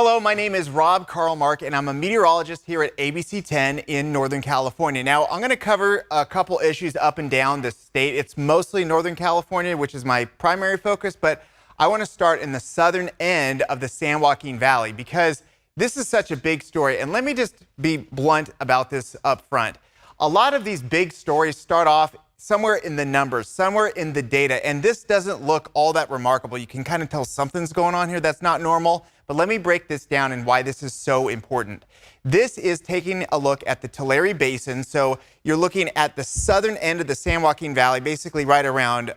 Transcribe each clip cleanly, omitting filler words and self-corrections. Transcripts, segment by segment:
Hello, my name is Rob Karlmark, and I'm a meteorologist here at ABC 10 in Northern California. Now, I'm going to cover a couple issues up and down the state. It's mostly Northern California, which is my primary focus, but I want to start in the southern end of the San Joaquin Valley because this is such a big story. And let me just be blunt about this up front. A lot of these big stories start off somewhere in the numbers, somewhere in the data, and this doesn't look all that remarkable. You can kind of tell something's going on here that's not normal, but let me break this down and why this is so important. This is taking a look at the Tulare Basin, so you're looking at the southern end of the San Joaquin Valley, basically right around,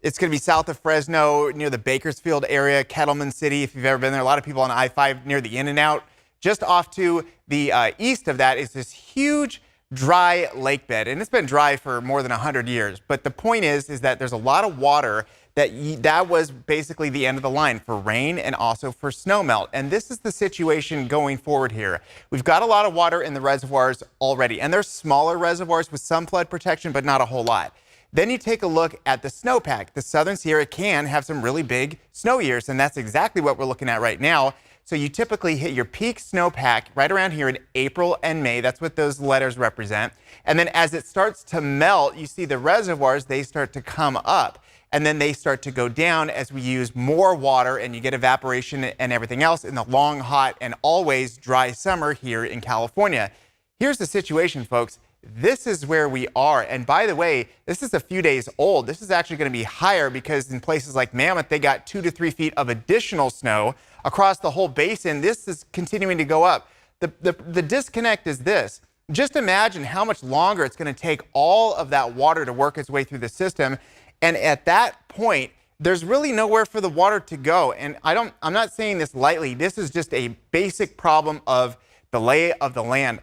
it's going to be south of Fresno, near the Bakersfield area, Kettleman City, if you've ever been there. A lot of people on I-5 near the In-N-Out. Just off to the east of that is this huge dry lake bed, and it's been dry for more than 100 years. But the point is that there's a lot of water that was basically the end of the line for rain and also for snowmelt. And this is the situation going forward here. We've got a lot of water in the reservoirs already, and they're smaller reservoirs with some flood protection, but not a whole lot. Then you take a look at the snowpack. The Southern Sierra can have some really big snow years, and that's exactly what we're looking at right now. So you typically hit your peak snowpack right around here in April and May. That's what those letters represent. And then as it starts to melt, you see the reservoirs, they start to come up. And then they start to go down as we use more water and you get evaporation and everything else in the long, hot, and always dry summer here in California. Here's the situation, folks. This is where we are. And by the way, this is a few days old. This is actually going to be higher because in places like Mammoth, they got 2 to 3 feet of additional snow across the whole basin. This is continuing to go up. The disconnect is this. Just imagine how much longer it's going to take all of that water to work its way through the system. And at that point, there's really nowhere for the water to go. And I'm not saying this lightly. This is just a basic problem of the lay of the land.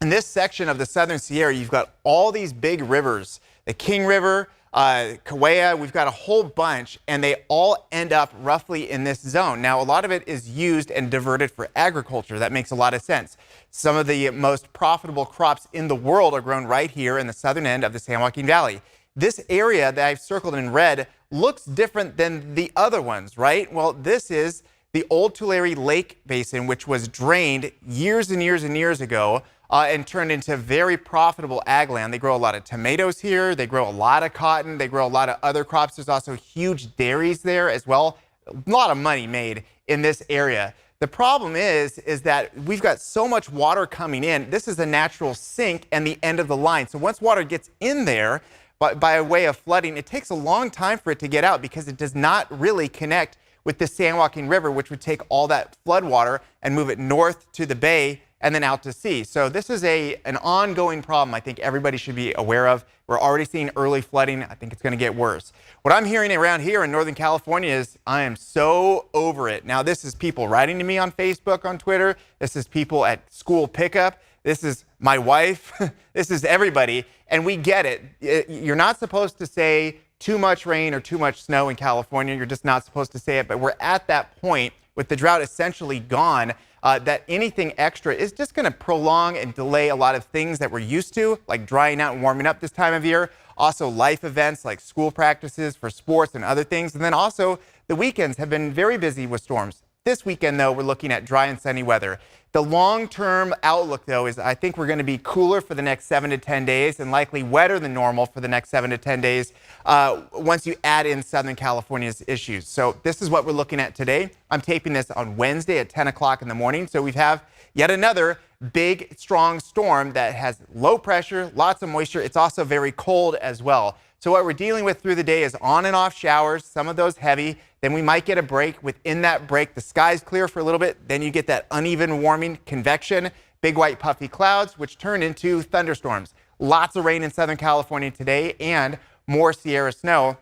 In this section of the Southern Sierra, you've got all these big rivers, the King River, Kaweah, we've got a whole bunch, and they all end up roughly in this zone. Now, a lot of it is used and diverted for agriculture. That makes a lot of sense. Some of the most profitable crops in the world are grown right here in the southern end of the San Joaquin Valley. This area that I've circled in red looks different than the other ones, right? Well, this is the old Tulare Lake Basin, which was drained years and years and years ago and turned into very profitable ag land. They grow a lot of tomatoes here. They grow a lot of cotton. They grow a lot of other crops. There's also huge dairies there as well. A lot of money made in this area. The problem is that we've got so much water coming in. This is a natural sink and the end of the line. So once water gets in there, by way of flooding, it takes a long time for it to get out because it does not really connect with the San Joaquin River, which would take all that flood water and move it north to the bay and then out to sea. So this is an ongoing problem I think everybody should be aware of. We're already seeing early flooding. I think it's going to get worse. What I'm hearing around here in Northern California is I am so over it. Now, this is people writing to me on Facebook, on Twitter. This is people at school pickup. This is my wife. This is everybody. And we get it. You're not supposed to say too much rain or too much snow in California. You're just not supposed to say it. But we're at that point with the drought essentially gone that anything extra is just going to prolong and delay a lot of things that we're used to, like drying out and warming up this time of year. Also life events like school practices for sports and other things. And then also the weekends have been very busy with storms. This weekend, though, we're looking at dry and sunny weather. The long-term outlook, though, is I think we're going to be cooler for the next 7 to 10 days and likely wetter than normal for the next 7 to 10 days once you add in Southern California's issues. So this is what we're looking at today. I'm taping this on Wednesday at 10 o'clock in the morning. So we have yet another big, strong storm that has low pressure, lots of moisture. It's also very cold as well. So what we're dealing with through the day is on and off showers, some of those heavy. Then we might get a break. Within that break, the sky's clear for a little bit. Then you get that uneven warming convection, big white puffy clouds, which turn into thunderstorms. Lots of rain in Southern California today and more Sierra snow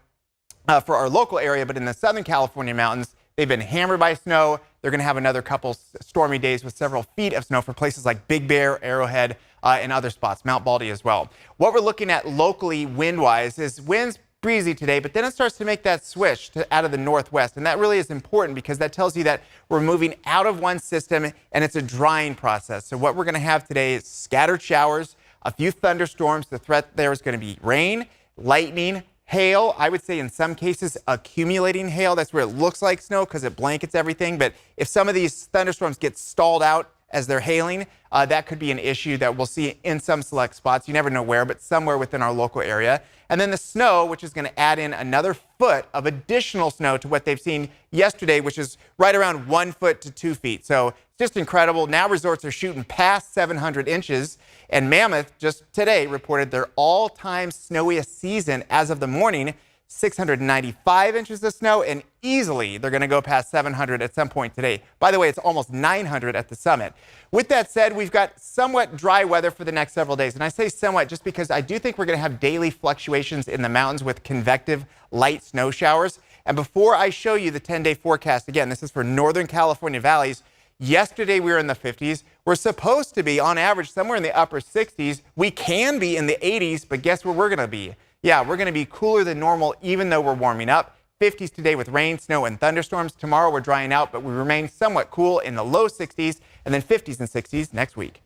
for our local area. But in the Southern California mountains, they've been hammered by snow. They're going to have another couple stormy days with several feet of snow for places like Big Bear, Arrowhead, and other spots, Mount Baldy as well. What we're looking at locally wind-wise is winds breezy today, but then it starts to make that switch out of the northwest. And that really is important because that tells you that we're moving out of one system and it's a drying process. So what we're going to have today is scattered showers, a few thunderstorms. The threat there is going to be rain, lightning, Hail, I would say in some cases accumulating hail. That's where it looks like snow because it blankets everything. But if some of these thunderstorms get stalled out as they're hailing, that could be an issue that we'll see in some select spots. You never know where, but somewhere within our local area. And then the snow, which is going to add in another foot of additional snow to what they've seen yesterday, which is right around 1 foot to 2 feet. So it's just incredible. Now resorts are shooting past 700 inches. And Mammoth just today reported their all-time snowiest season as of the morning, 695 inches of snow, and easily they're going to go past 700 at some point today. By the way, it's almost 900 at the summit. With that said, we've got somewhat dry weather for the next several days. And I say somewhat just because I do think we're going to have daily fluctuations in the mountains with convective light snow showers. And before I show you the 10-day forecast, again, this is for Northern California valleys. Yesterday we were in the 50s. We're supposed to be on average somewhere in the upper 60s. We can be in the 80s, but guess where we're going to be? Yeah, we're going to be cooler than normal even though we're warming up. 50s today with rain, snow, and thunderstorms. Tomorrow we're drying out, but we remain somewhat cool in the low 60s, and then 50s and 60s next week.